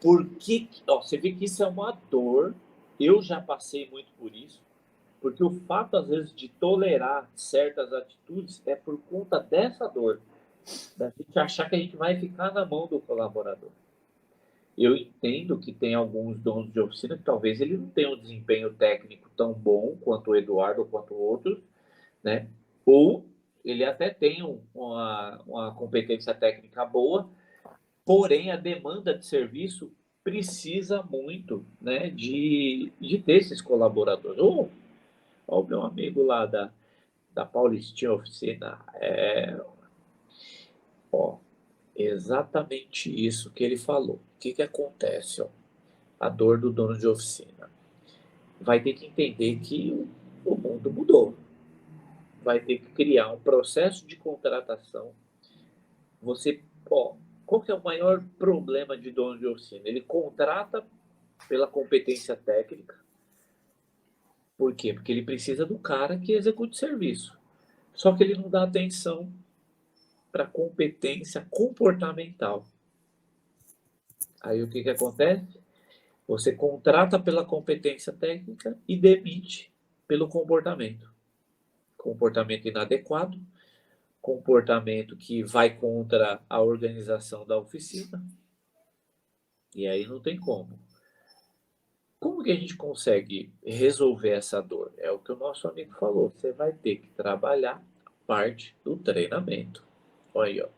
Porque, ó, você vê que isso é uma dor, eu já passei muito por isso, porque o fato, às vezes, de tolerar certas atitudes é por conta dessa dor, da gente achar que a gente vai ficar na mão do colaborador. Eu entendo que tem alguns donos de oficina que talvez ele não tenha um desempenho técnico tão bom quanto o Eduardo ou quanto outros, né? Ou ele até tem uma competência técnica boa, porém a demanda de serviço precisa muito, né, de ter esses colaboradores. Ou o meu amigo lá da Paulistinha Oficina, ó, exatamente isso que ele falou. O que que acontece, ó? A dor do dono de oficina. Vai ter que entender que o mundo mudou. Vai ter que criar um processo de contratação. Você, ó, qual que é o maior problema de dono de oficina? Ele contrata pela competência técnica. Por quê? Porque ele precisa do cara que execute o serviço. Só que ele não dá atenção para a competência comportamental. Aí o que que acontece? Você contrata pela competência técnica e demite pelo comportamento. Comportamento inadequado, comportamento que vai contra a organização da oficina, e aí não tem como. Como que a gente consegue resolver essa dor? É o que o nosso amigo falou, você vai ter que trabalhar parte do treinamento. Olha aí, ó.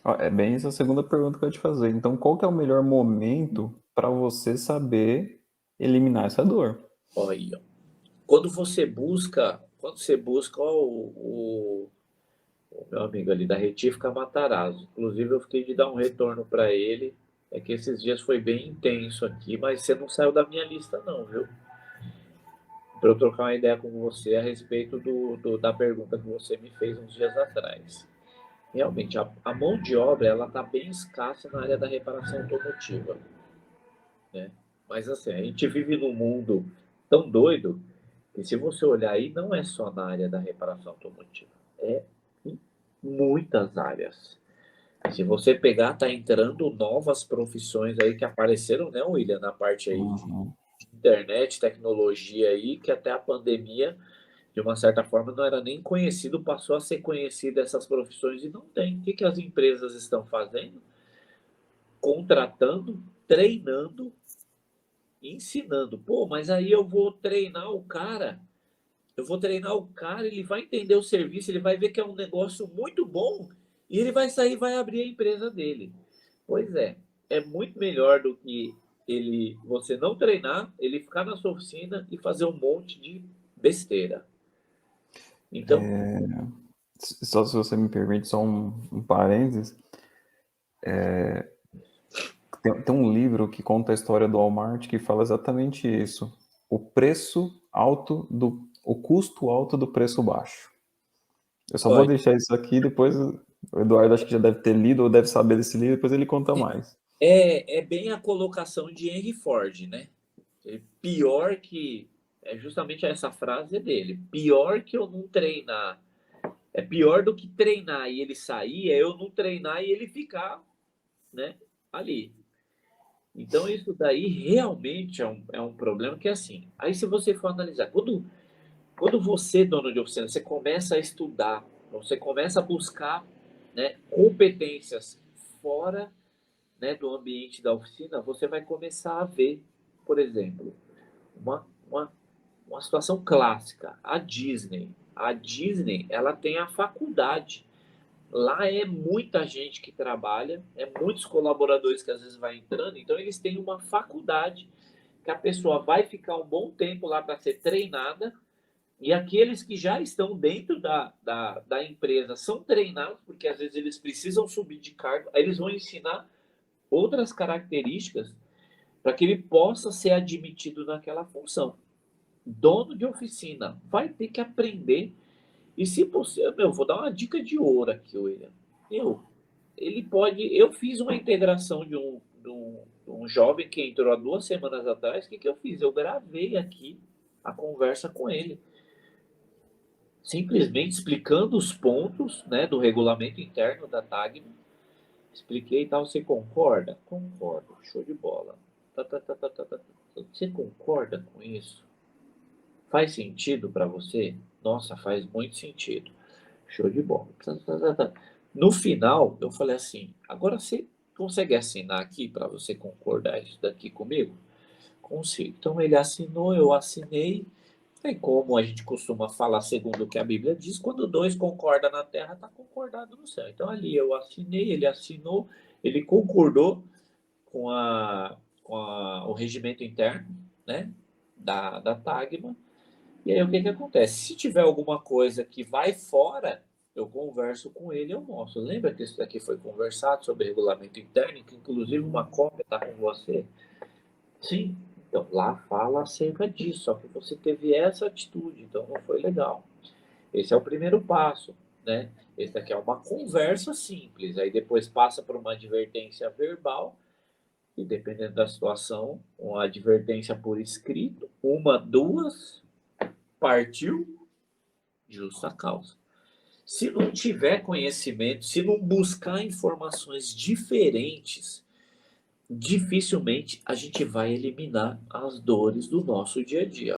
Ó, é bem essa segunda pergunta que eu ia te fazer. Então, qual que é o melhor momento para você saber eliminar essa dor? Olha aí, ó. Quando você busca ó, o meu amigo ali da Retífica Matarazzo. Inclusive, eu fiquei de dar um retorno para ele. É que esses dias foi bem intenso aqui, mas você não saiu da minha lista, não, viu? Para eu trocar uma ideia com você a respeito da pergunta que você me fez uns dias atrás. Realmente, a mão de obra ela está bem escassa na área da reparação automotiva, né? Mas assim, a gente vive num mundo tão doido que se você olhar aí, não é só na área da reparação automotiva, é em muitas áreas. Se você pegar, tá entrando novas profissões aí que apareceram, né, William, na parte aí de Uhum. internet, tecnologia aí, que até a pandemia, de uma certa forma, não era nem conhecido, passou a ser conhecido essas profissões e não tem. O que que as empresas estão fazendo? Contratando, treinando, ensinando. Pô, mas aí eu vou treinar o cara, ele vai entender o serviço, ele vai ver que é um negócio muito bom e ele vai sair e vai abrir a empresa dele. Pois é muito melhor do que você não treinar, ele ficar na sua oficina e fazer um monte de besteira. Então, Só se você me permite, só um parênteses. Tem um livro que conta a história do Walmart que fala exatamente isso. O custo alto do preço baixo. Eu só vou olha, deixar isso aqui, depois o Eduardo acho que já deve ter lido ou deve saber desse livro, depois ele conta mais. é bem a colocação de Henry Ford, né? Pior que é justamente essa frase dele. Pior que eu não treinar. É pior do que treinar e ele sair, é eu não treinar e ele ficar, né, ali. Então isso daí realmente é um problema que é assim. Aí se você for analisar, quando você, dono de oficina, você começa a estudar, você começa a buscar, né, competências fora, né, do ambiente da oficina, você vai começar a ver, por exemplo, uma, uma, uma situação clássica, a Disney. A Disney, ela tem a faculdade. Lá é muita gente que trabalha, é muitos colaboradores que às vezes vai entrando, então eles têm uma faculdade que a pessoa vai ficar um bom tempo lá para ser treinada, e aqueles que já estão dentro da empresa são treinados, porque às vezes eles precisam subir de cargo, aí eles vão ensinar outras características para que ele possa ser admitido naquela função. Dono de oficina vai ter que aprender. E se possível, meu, vou dar uma dica de ouro aqui, William. Eu, ele pode. Eu fiz uma integração de um jovem que entrou há 2 semanas atrás. O que, que eu fiz? Eu gravei aqui a conversa com ele, simplesmente explicando os pontos, né, do regulamento interno da TAGMA. Expliquei e tal. Você concorda? Concordo. show de bola. Tá, tá, tá, tá, tá, tá. Você concorda com isso? Faz sentido para você? Nossa, faz muito sentido. Show de bola. Tá, tá, tá, tá. No final, eu falei assim: agora você consegue assinar aqui para você concordar isso daqui comigo? Consigo. Então ele assinou, eu assinei. É como a gente costuma falar, segundo o que a Bíblia diz, quando dois concordam na terra, está concordado no céu. Então ali eu assinei, ele assinou, ele concordou o regimento interno, né, da Tagma. E aí o que que acontece? Se tiver alguma coisa que vai fora, eu converso com ele, eu mostro. Lembra que isso daqui foi conversado sobre regulamento interno, que inclusive uma cópia está com você? Sim. Então lá fala acerca disso, só que você teve essa atitude, então não foi legal. Esse é o primeiro passo, né? Esse aqui é uma conversa simples, aí depois passa por uma advertência verbal e dependendo da situação, uma advertência por escrito, uma, duas, partiu, justa causa. Se não tiver conhecimento, se não buscar informações diferentes, dificilmente a gente vai eliminar as dores do nosso dia a dia.